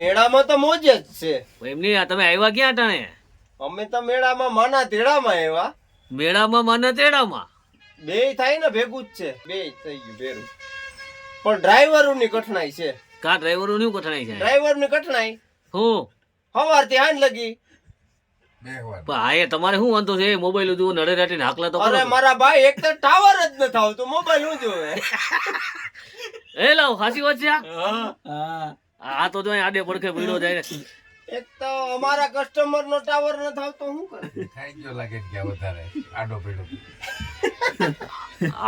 મેળામાં તો મોજ જ છે. એમની તમે આવ્યા ક્યાં ટાણે? અમે તો મેળામાં માના તેડામાં આવ્યા. મેળામાં મને તેડામાં બે થાય ને ભેગું જ છે. બે થઈ ગયું ભેરું. પણ ડ્રાઈવરોની કઠણાઈ છે. કા ડ્રાઈવરો નું કઠણાઈ છે? ડ્રાઈવરની કઠણાઈ હું સવારથી હાંજ લગી. પણ હા એ તમારે શું વાંધો છે? મોબાઈલ જુઓ નડે રાટી હાકલા તો અરે મારા ભાઈ એક તો ટાવર જ ન થાવ તો મોબાઈલ હું જોવે. એ લાવ હાસી વાત છે આ તો જો આડે પડખે પીડો જાય ને. એક તો અમારા કસ્ટમર નો ટાવર ન થાવ તો શું કરે? થઈ ગયો લાગે કે વધારે આડો પીડો.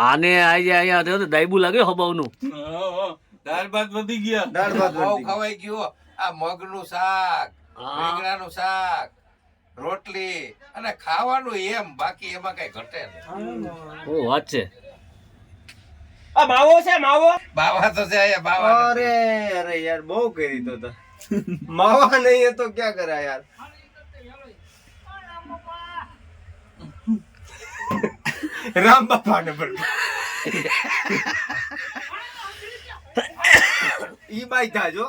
આને આયા થયો તો દાઈબુ લાગે હબાવનું. દાળ ભાત વધી ગયા. દાળ ભાત બહુ વધી ગઈ. ખવાઈ ગયો. આ મગનું શાક, રીંગણાનું શાક, રોટલી અને ખાવાનું એમ, બાકી એમાં કઈ ઘટે નહીં. ઓ વાત છે. આ માવો છે માવો. બાવા તો છે અહીંયા બાવા. અરે અરે યાર બહુ કરી તો તા. માવા નહીં હે તો ક્યાં કરા યાર. રામ બાપા ને પણ ઈ બાઈતા જો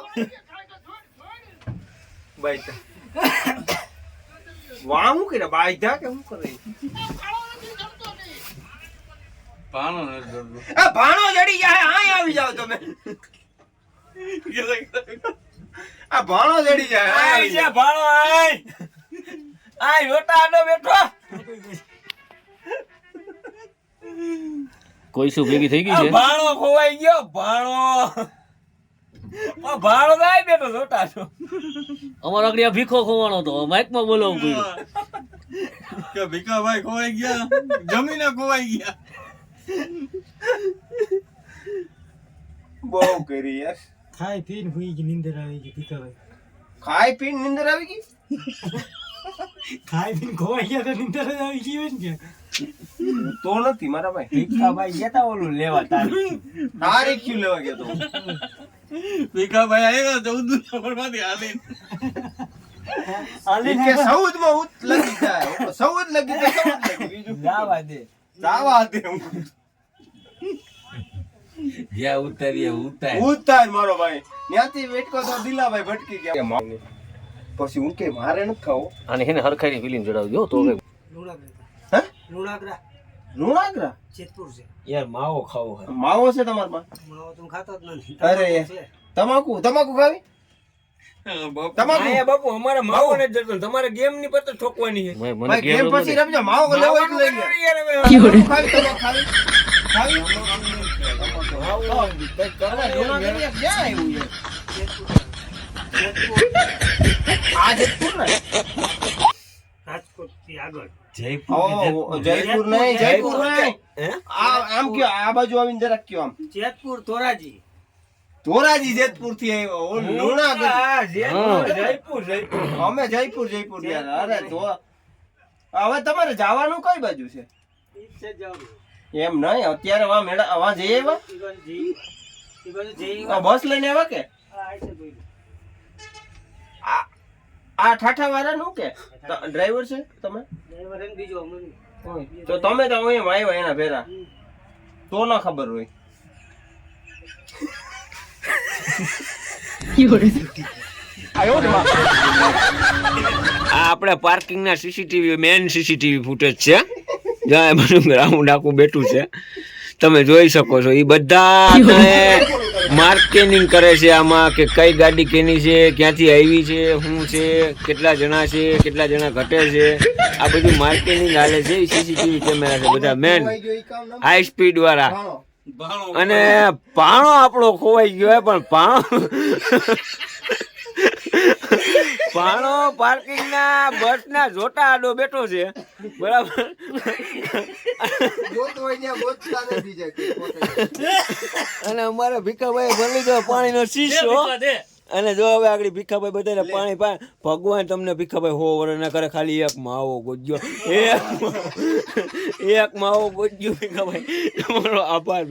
બાઈતા વાહ હું કરે બાઈતા કે હું કરે પાણો નથી જડતો. આ ભાણો જડી જાય આય આવી જાવ તમે આ ભાણો જડી જાય આય આવી જાવ. ભાણો આય આય રોટા આડો બેઠો. કોઈ શું ભેગી થઈ ગઈ છે? ભાણો ખોવાઈ ગયો ભાણો. ભાણો તો આય બેઠો રોટા છો. અમારો આગળ આ ભીખો ખોવાનો હતો, માઇક માં બોલાવવું પડ્યું. કે ભીખાભાઈ ખોવાઈ ગયા, જમીને ખોવાઈ ગયા. બહુ કરી યાર. ખાઈ પીને હુઈ ગઈ, નીંદર આવી ગઈ ભીખાભાઈ. ખાઈ પીને નીંદર આવી ગઈ. ખાઈ પીને ખોવાઈ ગયા તો નીંદર જ આવી ગઈ હોય ને કે. તો નથી મારા ભાઈ. ભીખાભાઈ ગયા ઓલું લેવા તારી. તારીખ ક્યુ લેવા ગયો તો ભીખાભાઈ આવ્યા 14 નંબરમાંથી હાલીને. ઈ કે સૌદ માં ઉત લગી જાય. સૌદ લગી તો સૌદ લગી. બીજું જાવા દે. જાવા દે. જ્યાં ઉતારીએ ઉતાર. ઉતાર મારો ભાઈ. ત્યાંથી વેટકો તો દિલાભાઈ ભટકી ગયા. પછી હું કે મારે નથી ખાવો. આને હેને હરખાઈની ફિલ્મ ચડાવજો તો હવે. લુણાગરા. હે? લુણાગરા લુણાગરા જેતપુર છે. યાર માવો ખાવો હે. માવો છે તમારા માં? માવો તમે ખાતા જ નથી. અરે તમાકુ તમાકુ ખાવી? તમાકુ આયા બાપુ અમારે માવો નથી જડતો, તમારે ગેમ ની પત્તો ઠોકવાની છે. મને ભાઈ ગેમ ગેમ પછી રમજો. માવો લેવો એટલે લઈ લે. યાર હવે તમાકુ ખાવી તમાકુ ખાવી ખાવી કઈ કરવા લુણાગરા ક્યાં આવ્યું યાર? આ જેતપુર ને રાજકોટ થી આગળ. ઓ જયપુર નહીં જયપુર નહીં. આ આમ કયો આ બાજુ આવીને જરાક કયો આમ. જેતપુર ધોરાજી. ધોરાજી જેતપુર થી આવ્યો. ઓ લુણાગઢ. જયપુર અમે જયપુર જયપુર યાર. અરે તો હવે તમારે જવાનું કઈ બાજુ છે? ઈચ્છે જાવ. એમ નહીં અત્યારે વા મેળા વા જઈએ વા ઈ બાજુ જઈ. ઈ બાજુ જઈ. બસ લઈને આવ્યા કે આ છે ભાઈ. આ આ ઠાઠા વાળા નું કે ડ્રાઈવર છે તમે? ડ્રાઈવર એને બીજો અમને. તો તમે તો અહીં આવ્યા એના ભેરા તો ના ખબર હોય. આ આપણે પાર્કિંગ ના સીસીટીવી મેન સીસીટીવી ફૂટેજ છે. જ્યાં બધું રાઉન્ડ આખું બેઠું છે તમે જોઈ શકો છો. એ બધા માર્કેટિંગ કરે છે આમાં કે કઈ ગાડી કેની છે, ક્યાંથી આવી છે, શું છે, કેટલા જણા છે, કેટલા જણા ઘટે છે, આ બધું માર્કેટિંગ હાલે છે. સીસીટીવી કેમેરા છે બધા મેન હાઈ સ્પીડ વાળા. અને પાણો આપણો ખોવાઈ ગયો હે, પણ પાણો પાર્કિંગ ના બસ ના જોટા આડો બેઠો છે બરાબર. અને અમારે ભીખાભાઈ ભરી લીધો પાણીનો શીશો. અને જો હવે આગળ ભીખાભાઈ બધાને પાણી ભગવાન તમને ભીખાભાઈ 100 વર્ષ ના કરે, ખાલી એક માવો ગોજ્યો, એક માવો ગોજ્યો ભીખાભાઈ. તમારો આભાર.